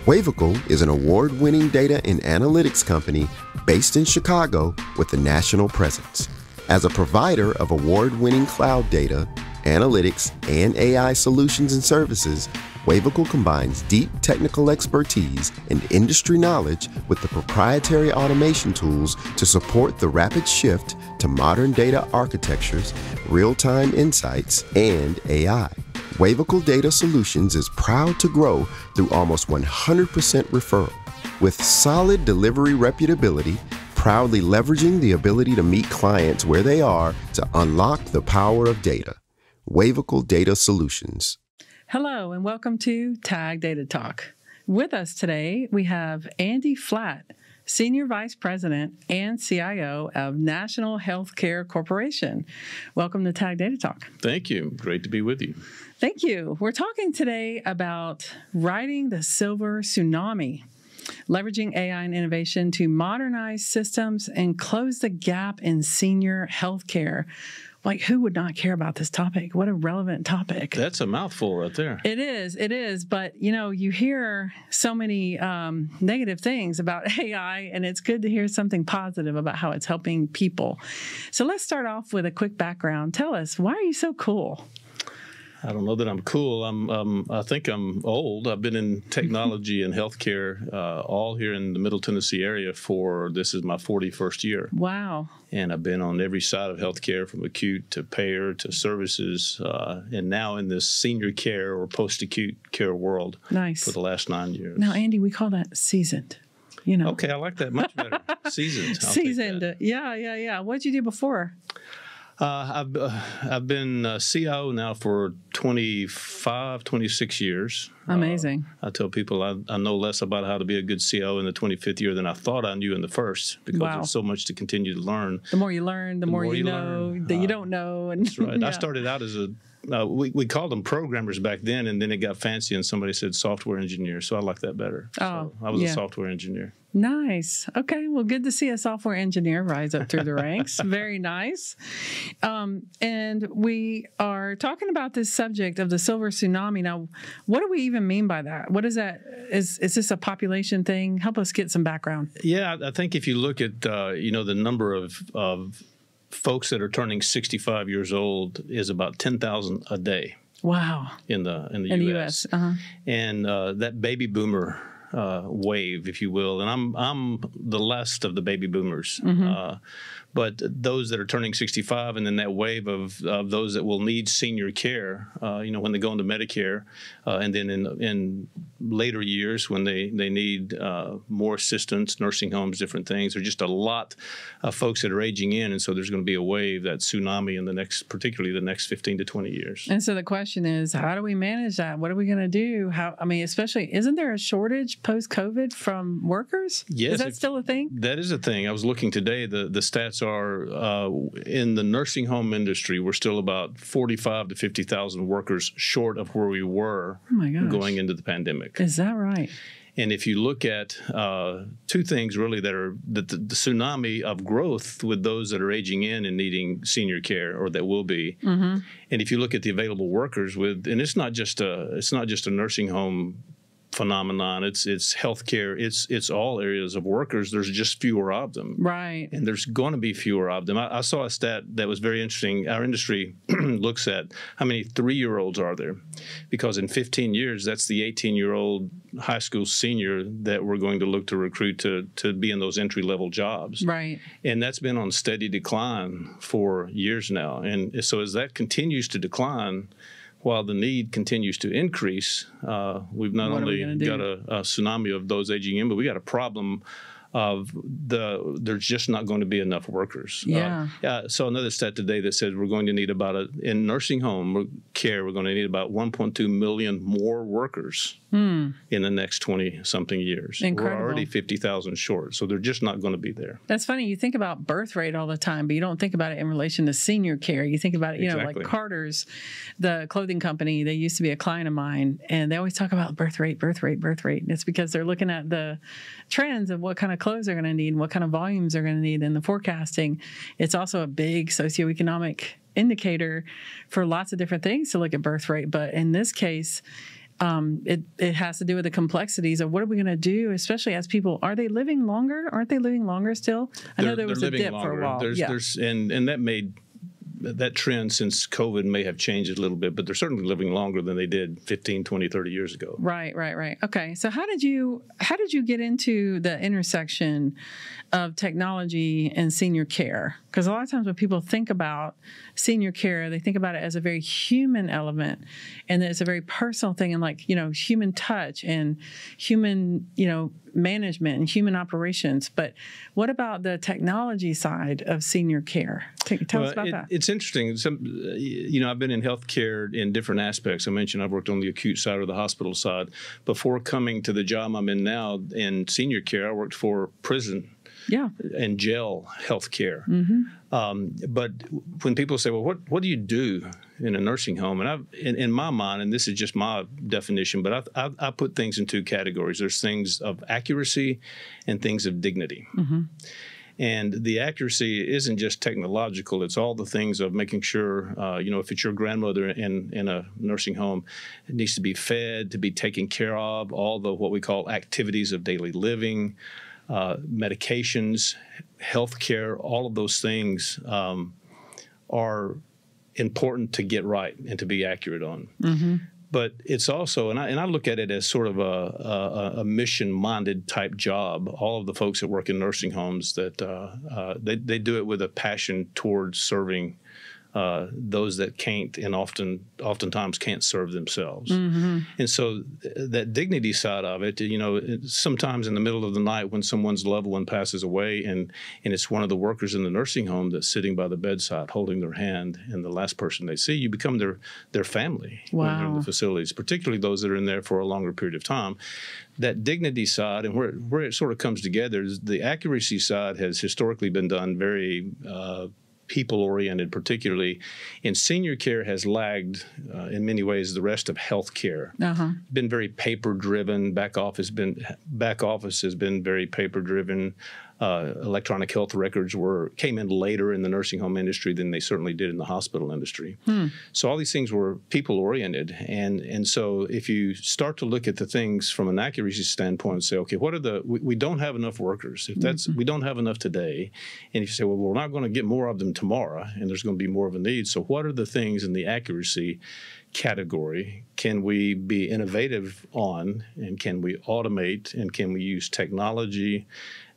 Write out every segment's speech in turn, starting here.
Wavical is an award-winning data and analytics company based in Chicago with a national presence. As a provider of award-winning cloud data, analytics, and AI solutions and services, Wavical combines deep technical expertise and industry knowledge with the proprietary automation tools to support the rapid shift to modern data architectures, real-time insights, and AI. Wavical Data Solutions is proud to grow through almost 100% referral. With solid delivery reputability, proudly leveraging the ability to meet clients where they are to unlock the power of data. Wavical Data Solutions. Hello, and welcome to Tag Data Talk. With us today, we have Andy Flatt, Senior Vice President and CIO of National Healthcare Corporation. Welcome to Tag Data Talk. Thank you. Great to be with you. Thank you. We're talking today about riding the silver tsunami, leveraging AI and innovation to modernize systems and close the gap in senior healthcare. Like, who would not care about this topic? What a relevant topic. That's a mouthful right there. It is. But, you hear so many negative things about AI, and it's good to hear something positive about how it's helping people. So let's start off with a quick background. Tell us, why are you so cool? I don't know that I'm cool. I think I'm old. I've been in technology and healthcare all here in the Middle Tennessee area this is my 41st year. Wow. And I've been on every side of healthcare, from acute to payer to services, and now in this senior care or post-acute care world. Nice. For the last 9 years. Now, Andy, we call that seasoned. Okay, I like that much better. Seasoned. Seasoned. Yeah. What did you do before? I've been CIO now for 26 years. Amazing. I tell people I know less about how to be a good CIO in the 25th year than I thought I knew in the first, because there's so much to continue to learn. The more you learn, the more you know that you don't know. And that's right. Yeah. I started out as we called them programmers back then, and then it got fancy and somebody said software engineer, so I like that better. So I was a software engineer. Nice. Okay. Well, good to see a software engineer rise up through the ranks. Very nice. And we are talking about this subject of the silver tsunami. Now, what do we even mean by that? What is that? Is this a population thing? Help us get some background. Yeah, I think if you look at, the number of folks that are turning 65 years old is about 10,000 a day. Wow. In the U.S. Uh-huh. And that baby boomer wave, if you will, and I'm the last of the baby boomers, but those that are turning 65, and then that wave of those that will need senior care, when they go into Medicare, and then in later years when they need more assistance, nursing homes, different things. There's just a lot of folks that are aging in, and so there's going to be a wave, that tsunami, in particularly the next 15 to 20 years. And so the question is, how do we manage that? What are we going to do? Especially, isn't there a shortage post-COVID from workers? Yes. Is that still a thing? That is a thing. I was looking today. The stats are in the nursing home industry, we're still about 45 to 50,000 workers short of where we were going into the pandemic. Is that right? And if you look at two things really that are the tsunami of growth with those that are aging in and needing senior care, or that will be, and if you look at the available workers and it's not just a nursing home phenomenon. It's healthcare. It's all areas of workers. There's just fewer of them. Right. And there's going to be fewer of them. I saw a stat that was very interesting. Our industry looks at how many 3-year-olds are there, because in 15 years, that's the 18-year-old high school senior that we're going to look to recruit to be in those entry-level jobs. Right. And that's been on steady decline for years now. And so as that continues to decline, while the need continues to increase, we've not only got a tsunami of those aging in, but we got a problem of there's just not going to be enough workers. Yeah. So another stat today that said we're going to need in nursing home care, we're going to need about 1.2 million more workers in the next 20-something years. Incredible. We're already 50,000 short, so they're just not going to be there. That's funny. You think about birth rate all the time, but you don't think about it in relation to senior care. You think about it, Exactly. like Carter's, the clothing company, they used to be a client of mine, and they always talk about birth rate. And it's because they're looking at the trends of what kind of clothes they're going to need and what kind of volumes they're going to need in the forecasting. It's also a big socioeconomic indicator for lots of different things to look at birth rate. But in this case, it has to do with the complexities of what are we going to do, especially as people, are they living longer? Aren't they living longer still? I know there was a dip for a while. And that trend since COVID may have changed a little bit, but they're certainly living longer than they did 15, 20, 30 years ago. Right. Okay. So how did you get into the intersection of technology and senior care? Because a lot of times when people think about senior care, they think about it as a very human element, and it's a very personal thing, and like, human touch and human, management and human operations. But what about the technology side of senior care? Tell us about that. It's interesting. I've been in healthcare in different aspects. I mentioned I've worked on the acute side or the hospital side. Before coming to the job I'm in now in senior care, I worked for prison and jail healthcare. But when people say, well, what do you do in a nursing home? And in my mind, and this is just my definition, but I put things in two categories. There's things of accuracy and things of dignity. And the accuracy isn't just technological. It's all the things of making sure, if it's your grandmother in a nursing home, it needs to be fed, to be taken care of, all the what we call activities of daily living, medications, healthcare, all of those things are important to get right and to be accurate on. But it's also, and I look at it as sort of a mission-minded type job. All of the folks that work in nursing homes, that they do it with a passion towards serving those that can't, and oftentimes can't serve themselves. And so that dignity side of it, sometimes in the middle of the night when someone's loved one passes away, and it's one of the workers in the nursing home that's sitting by the bedside holding their hand, and the last person they see, you become their family when they're in the facilities, particularly those that are in there for a longer period of time. That dignity side, and where it sort of comes together, is the accuracy side has historically been done very people-oriented, particularly in senior care, has lagged in many ways the rest of health care. Been very paper-driven. Back office has been very paper-driven. Electronic health records came in later in the nursing home industry than they certainly did in the hospital industry. So all these things were people-oriented, and so if you start to look at the things from an accuracy standpoint and say, okay, what are we don't have enough workers. If that's we don't have enough today, and if you say, well, we're not going to get more of them tomorrow, and there's going to be more of a need. So what are the things in the accuracy category can we be innovative on, and can we automate, and can we use technology,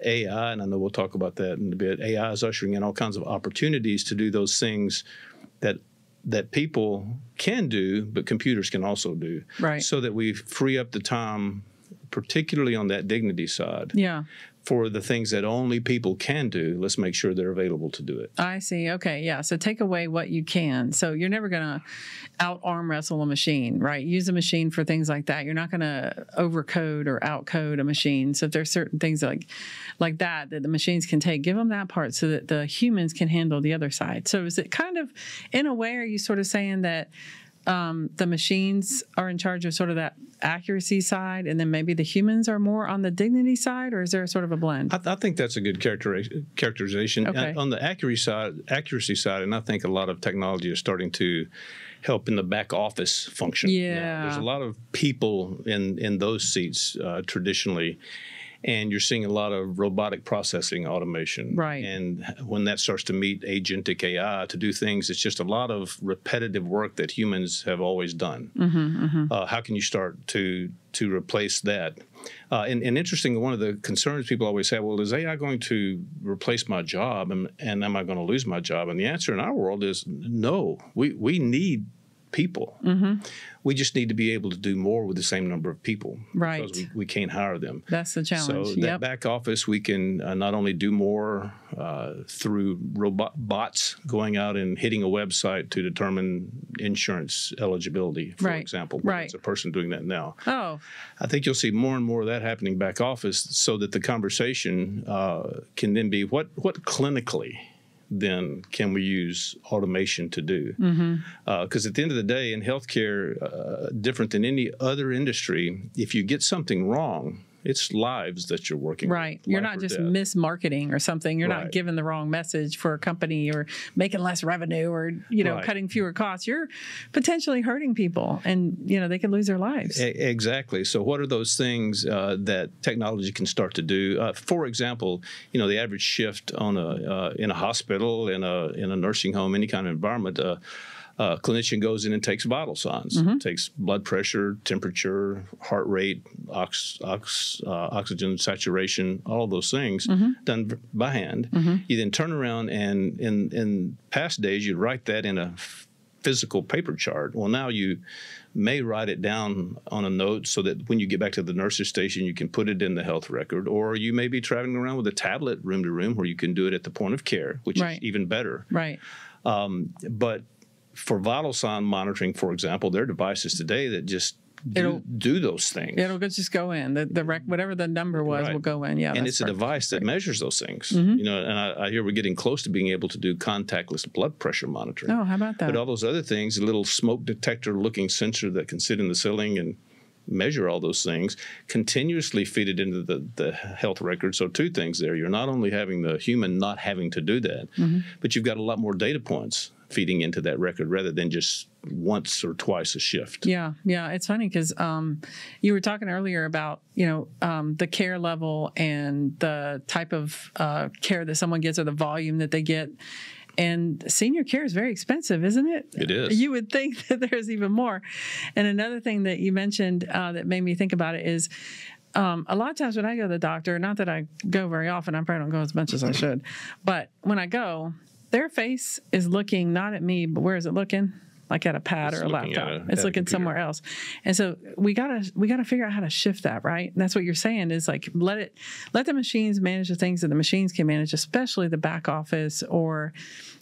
AI, and I know we'll talk about that in a bit. AI is ushering in all kinds of opportunities to do those things that people can do, but computers can also do. Right. So that we free up the time, particularly on that dignity side. For the things that only people can do, let's make sure they're available to do it. I see. Okay. Yeah. So take away what you can. So you're never going to out-arm wrestle a machine, right? Use a machine for things like that. You're not going to overcode or outcode a machine. So if there's certain things like that the machines can take, give them that part so that the humans can handle the other side. So is it kind of, in a way, are you sort of saying that the machines are in charge of sort of that accuracy side, and then maybe the humans are more on the dignity side, or is there sort of a blend? I think that's a good characterization. Okay. On the accuracy side, and I think a lot of technology is starting to help in the back office function. There's a lot of people in those seats traditionally. And you're seeing a lot of robotic processing automation. Right. And when that starts to meet agentic AI to do things, it's just a lot of repetitive work that humans have always done. How can you start to replace that? And interesting, one of the concerns people always have, well, is AI going to replace my job, and am I going to lose my job? And the answer in our world is no. We need people. We just need to be able to do more with the same number of people. Right. Because we can't hire them. That's the challenge. So that back office, we can not only do more through bots going out and hitting a website to determine insurance eligibility, for example. It's a person doing that now. I think you'll see more and more of that happening back office, so that the conversation can then be what clinically then can we use automation to do? Because at the end of the day, in healthcare, different than any other industry, if you get something wrong, It's lives that you're working right. with. You're not just mismarketing or something. You're Right. not giving the wrong message for a company or making less revenue or, Right. cutting fewer costs. You're potentially hurting people and, they could lose their lives. Exactly. So what are those things that technology can start to do? For example, the average shift on in a hospital, in a nursing home, any kind of environment, a clinician goes in and takes vital signs, takes blood pressure, temperature, heart rate, oxygen saturation, all of those things done by hand. You then turn around and in past days, you'd write that in a physical paper chart. Well, now you may write it down on a note so that when you get back to the nurse's station, you can put it in the health record, or you may be traveling around with a tablet room to room where you can do it at the point of care, which Right. is even better. Right. But for vital sign monitoring, for example, there are devices today that just do those things. It'll just go in. Whatever the number was Right. will go in. Yeah, and that's it's a perfect. device that measures those things. And I hear we're getting close to being able to do contactless blood pressure monitoring. Oh, how about that? But all those other things, a little smoke detector looking sensor that can sit in the ceiling and measure all those things, continuously feed it into the health record. So two things there. You're not only having the human not having to do that, but you've got a lot more data points feeding into that record rather than just once or twice a shift. Yeah. It's funny because you were talking earlier about the care level and the type of care that someone gets or the volume that they get. And senior care is very expensive, isn't it? It is. You would think that there's even more. And another thing that you mentioned that made me think about it is a lot of times when I go to the doctor, not that I go very often, I probably don't go as much as I should, but when I go, their face is looking not at me, but where is it looking? Like at a pad or a laptop. It's looking somewhere else. And so we gotta figure out how to shift that, right? And that's what you're saying is like let the machines manage the things that the machines can manage, especially the back office or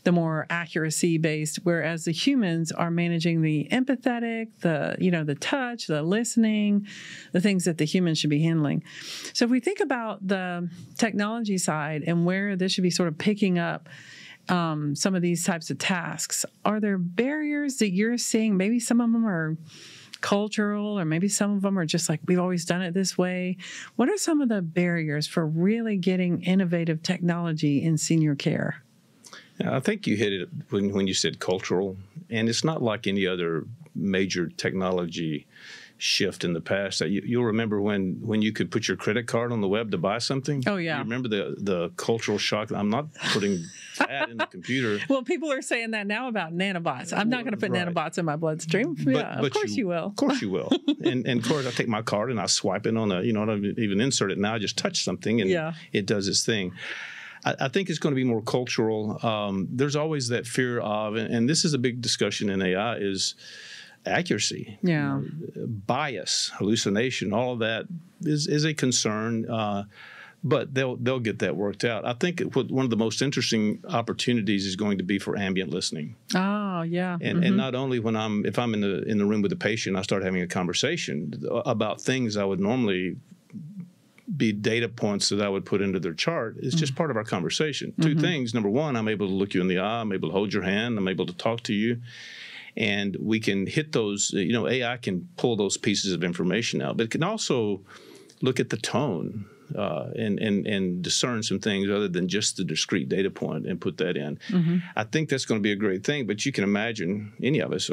the more accuracy based, whereas the humans are managing the empathetic, the touch, the listening, the things that the humans should be handling. So if we think about the technology side and where this should be sort of picking up some of these types of tasks, are there barriers that you're seeing? Maybe some of them are cultural, or maybe some of them are just like, we've always done it this way. What are some of the barriers for really getting innovative technology in senior care? Yeah, I think you hit it when you said cultural, and it's not like any other major technology shift in the past. You'll remember when you could put your credit card on the web to buy something. Oh, yeah. You remember the cultural shock? I'm not putting that in the computer. Well, people are saying that now about nanobots. I'm not going to put nanobots in my bloodstream. Of course you will. Of course you will. and of course, I take my card and I swipe it on I don't even insert it now. I just touch something and it does its thing. I think it's going to be more cultural. There's always that fear of, and this is a big discussion in AI, is accuracy. Yeah. Bias, hallucination, all of that is a concern. But they'll get that worked out. I think one of the most interesting opportunities is going to be for ambient listening. Oh, yeah. And not only if I'm in the room with the patient, I start having a conversation about things I would normally be data points that I would put into their chart. It's just part of our conversation. Two things. Number one, I'm able to look you in the eye. I'm able to hold your hand. I'm able to talk to you. And we can hit those, AI can pull those pieces of information out, but it can also look at the tone and discern some things other than just the discrete data point and put that in. I think that's going to be a great thing, but you can imagine any of us,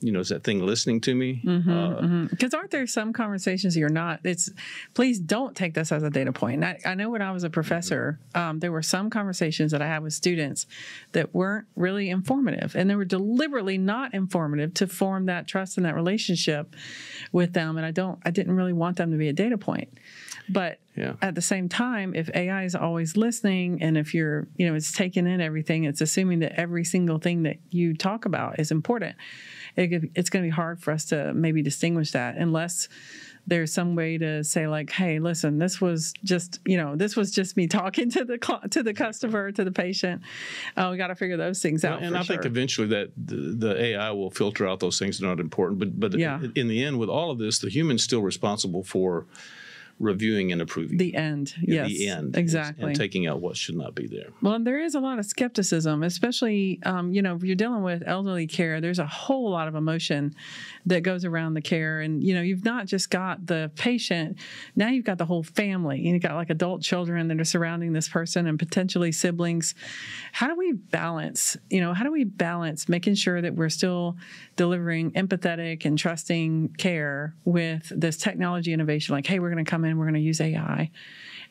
is that thing listening to me? Because aren't there some conversations you're not? Please don't take this as a data point. I know when I was a professor, there were some conversations that I had with students that weren't really informative, and they were deliberately not informative to form that trust and that relationship with them. And I didn't really want them to be a data point. But at the same time, if AI is always listening, and if you're, it's taking in everything, it's assuming that every single thing that you talk about is important. It's going to be hard for us to maybe distinguish that unless there's some way to say like, hey, listen, this was just me talking to the customer, to the patient. We got to figure those things out. And I think eventually that the AI will filter out those things that are not important. But in the end, with all of this, the human's still responsible for reviewing and approving. The end. Yeah, Yes. the end. Exactly. And taking out what should not be there. Well, and there is a lot of skepticism, especially, if you're dealing with elderly care, there's a whole lot of emotion that goes around the care. And, you've not just got the patient, now you've got the whole family. You've got like adult children that are surrounding this person and potentially siblings. How do we balance, making sure that we're still delivering empathetic and trusting care with this technology innovation? Like, hey, we're going to come in, we're going to use AI.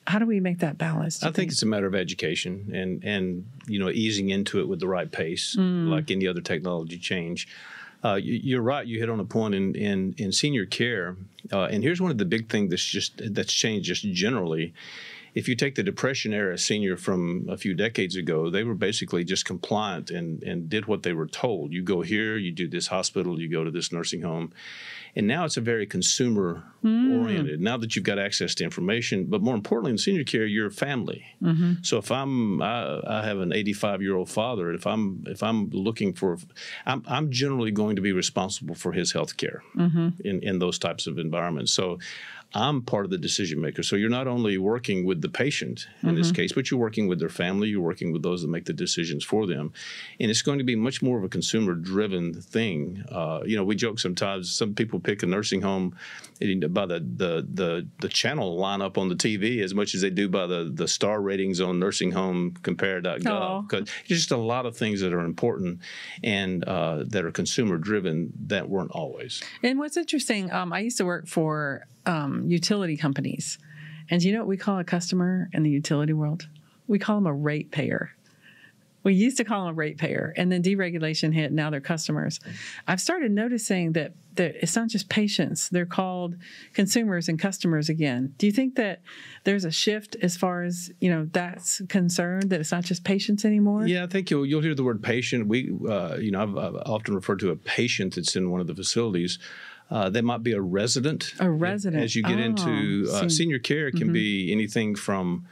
How do we make that balance? I think it's a matter of education and easing into it with the right pace, like any other technology change. You're right. You hit on a point in senior care, and here's one of the big things that's changed just generally. If you take the Depression era senior from a few decades ago, they were basically just compliant and did what they were told. You go here, you do this hospital, you go to this nursing home. And now it's a very consumer-oriented. Now that you've got access to information, but more importantly, in senior care, you're a family. So if I have an 85-year-old father, if I'm looking for, I'm generally going to be responsible for his health care in those types of environments. So I'm part of the decision maker. So you're not only working with the patient in this case, but you're working with their family. You're working with those that make the decisions for them. And it's going to be much more of a consumer-driven thing. We joke sometimes. Some people pick a nursing home by the channel lineup on the TV as much as they do by the star ratings on nursinghomecompare.gov. Because there's just a lot of things that are important and that are consumer-driven that weren't always. And what's interesting, I used to work for utility companies. And do you know what we call a customer in the utility world? We call them a ratepayer. We used to call them a ratepayer, and then deregulation hit. Now they're customers. I've started noticing that it's not just patients. They're called consumers and customers again. Do you think that there's a shift as far as, that's concerned, that it's not just patients anymore? Yeah, I think you'll hear the word patient. I've often referred to a patient that's in one of the facilities. They might be a resident. A resident. As you get into senior care, it can be anything from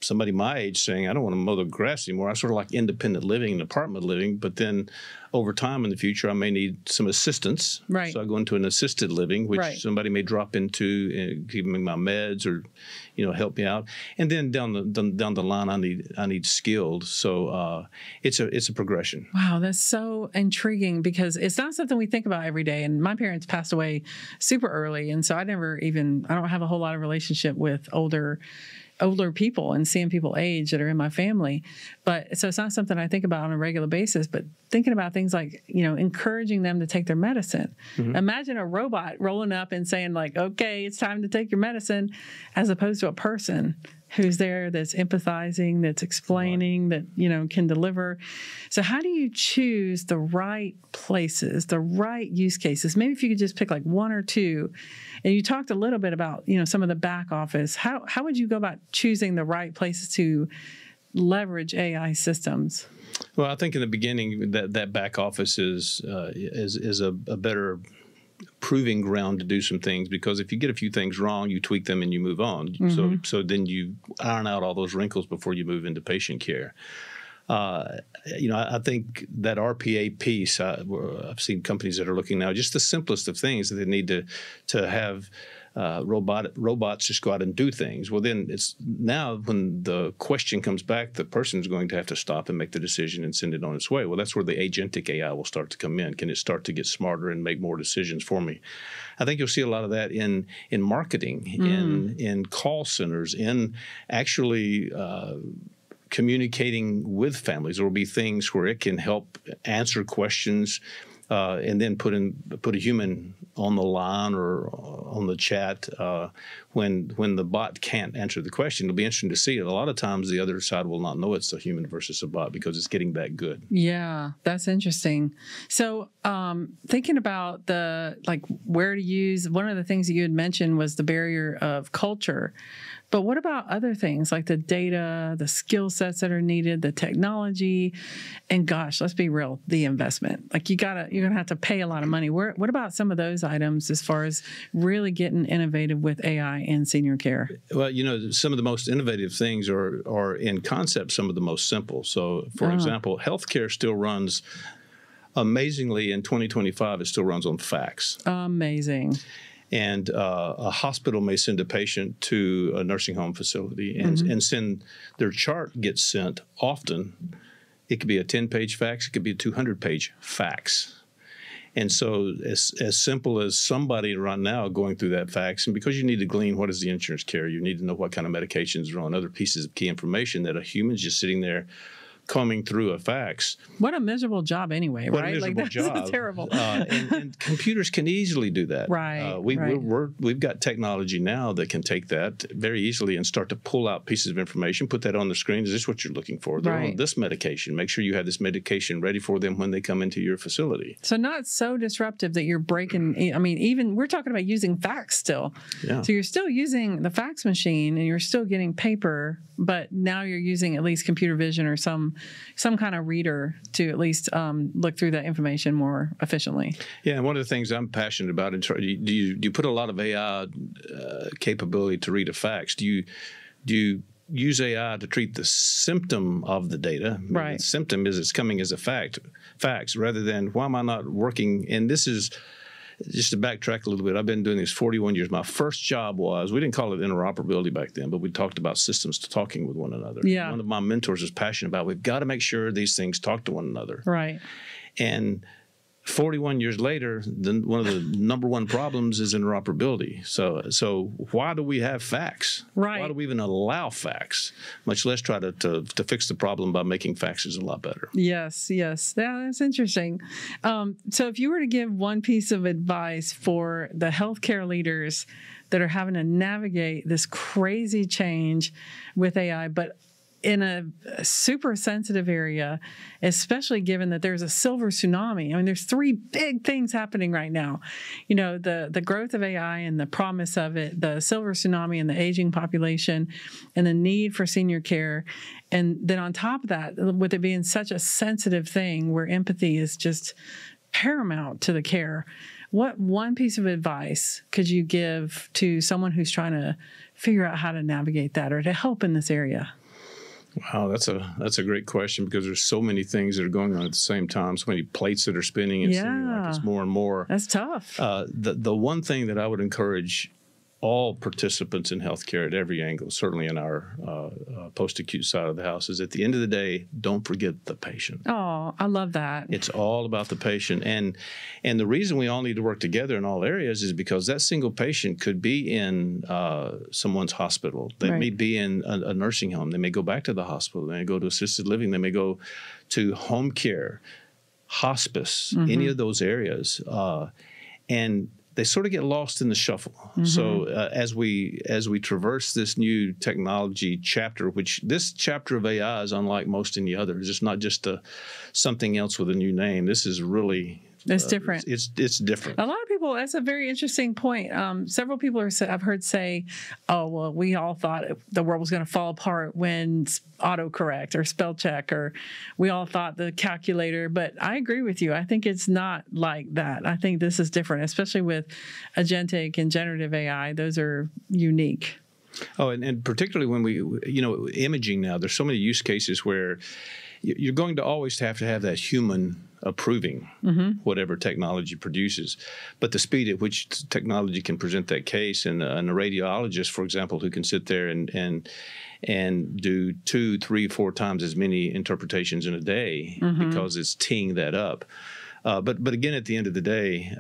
somebody my age saying, I don't want to mow the grass anymore. I sort of like independent living and apartment living, but then over time in the future, I may need some assistance. Right. So I go into an assisted living, which somebody may drop into, give me my meds or, help me out. And then down the line, I need skilled. So it's a progression. Wow, that's so intriguing because it's not something we think about every day. And my parents passed away super early, and so I don't have a whole lot of relationship with older people and seeing people age that are in my family. But so it's not something I think about on a regular basis, but thinking about things like, encouraging them to take their medicine. Imagine a robot rolling up and saying like, okay, it's time to take your medicine, as opposed to a person who's there that's empathizing, that's explaining, that, can deliver. So how do you choose the right places, the right use cases? Maybe if you could just pick like one or two. And you talked a little bit about, some of the back office. How would you go about choosing the right places to leverage AI systems? Well, I think in the beginning that back office is a better proving ground to do some things, because if you get a few things wrong, you tweak them and you move on. So then you iron out all those wrinkles before you move into patient care. I think that RPA piece, I've seen companies that are looking now, just the simplest of things that they need to have robots just go out and do things. Well, then it's now when the question comes back, the person's going to have to stop and make the decision and send it on its way. Well, that's where the agentic AI will start to come in. Can it start to get smarter and make more decisions for me? I think you'll see a lot of that in marketing, in call centers, in actually communicating with families. There will be things where it can help answer questions and then put a human on the line or on the chat when the bot can't answer the question. It'll be interesting to see it. A lot of times the other side will not know it's a human versus a bot because it's getting that good. Yeah, that's interesting. So thinking about where to use, one of the things that you had mentioned was the barrier of culture. But what about other things like the data, the skill sets that are needed, the technology, and gosh, let's be real, the investment. Like you're gonna have to pay a lot of money. What about some of those items as far as really getting innovative with AI in senior care? Well, some of the most innovative things are in concept some of the most simple. So, for example, healthcare still runs amazingly in 2025. It still runs on fax. Amazing. And a hospital may send a patient to a nursing home facility and send their chart gets sent often. It could be a 10-page fax. It could be a 200-page fax. And so as simple as somebody right now going through that fax, and because you need to glean what is the insurance carrier, you need to know what kind of medications are on, other pieces of key information that a human's just sitting there combing through a fax. What a miserable job anyway, what right? A miserable like job. That's terrible. And computers can easily do that. Right. We've got technology now that can take that very easily and start to pull out pieces of information, put that on the screen. Is this what you're looking for? They're on this medication. Make sure you have this medication ready for them when they come into your facility. So not so disruptive that you're breaking. I mean, even we're talking about using fax still. Yeah. So you're still using the fax machine and you're still getting paper, but now you're using at least computer vision or some kind of reader to at least look through that information more efficiently. Yeah, and one of the things I'm passionate about, do you put a lot of AI capability to read a fax? Do you use AI to treat the symptom of the data? Right. The symptom is it's coming as a fax rather than why am I not working? And this is just to backtrack a little bit. I've been doing this 41 years. My first job was, we didn't call it interoperability back then, but we talked about systems talking with one another. Yeah. One of my mentors is passionate about, we've got to make sure these things talk to one another. Right. And 41 years later, one of the number one problems is interoperability. So why do we have fax? Right. Why do we even allow fax, much less try to fix the problem by making faxes a lot better? Yes. Yeah, that's interesting. So if you were to give one piece of advice for the healthcare leaders that are having to navigate this crazy change with AI, but in a super sensitive area, especially given that there's a silver tsunami. I mean, there's three big things happening right now. You know, the growth of AI and the promise of it, the silver tsunami and the aging population, and the need for senior care. And then on top of that, with it being such a sensitive thing where empathy is just paramount to the care, what one piece of advice could you give to someone who's trying to figure out how to navigate that or to help in this area? Wow, that's a great question because there's so many things that are going on at the same time, so many plates that are spinning. It seems like it's more and more. That's tough. The one thing that I would encourage all participants in healthcare at every angle, certainly in our post-acute side of the house, is at the end of the day, don't forget the patient. Oh, I love that. It's all about the patient. And the reason we all need to work together in all areas is because that single patient could be in someone's hospital. They may be in a nursing home. They may go back to the hospital. They may go to assisted living. They may go to home care, hospice, any of those areas. And they sort of get lost in the shuffle. So as we traverse this new technology chapter, which this chapter of AI is unlike most any others. It's not just something else with a new name. This is really it's different. It's different. A lot of people. That's a very interesting point. Several people I've heard say, "Oh, well, we all thought the world was going to fall apart when autocorrect or spell check, or we all thought the calculator." But I agree with you. I think it's not like that. I think this is different, especially with agentic and generative AI. Those are unique. Oh, and particularly when imaging now, there's so many use cases where you're going to always have that human approving whatever technology produces. But the speed at which technology can present that case, and a radiologist, for example, who can sit there and do 2, 3, 4 times as many interpretations in a day because it's teeing that up. But again, at the end of the day,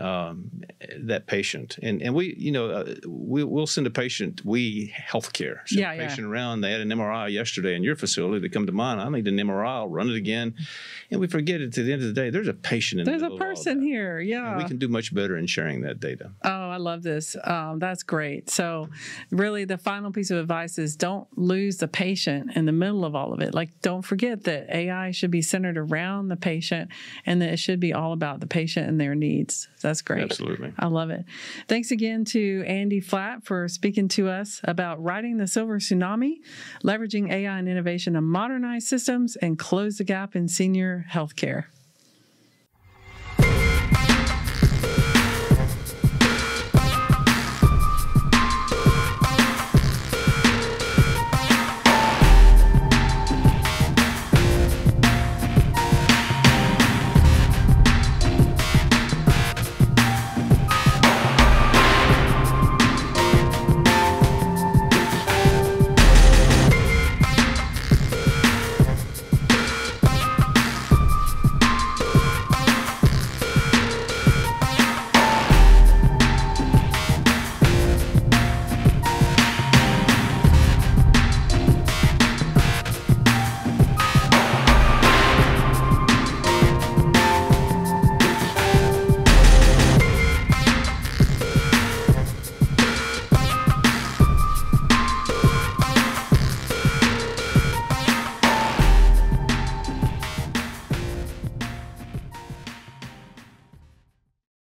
that patient and we'll send a patient. Healthcare send a patient around. They had an MRI yesterday in your facility. They come to mine. I need an MRI. I'll run it again, and we forget it. At the end of the day, there's a patient in the middle. There's a person here. Yeah, and we can do much better in sharing that data. Oh, I love this. That's great. So, really, the final piece of advice is don't lose the patient in the middle of all of it. Like, don't forget that AI should be centered around the patient, and that it should be all about the patient and their needs. That's great. Absolutely. I love it. Thanks again to Andy Flatt for speaking to us about riding the silver tsunami, leveraging AI and innovation to modernize systems and close the gap in senior healthcare.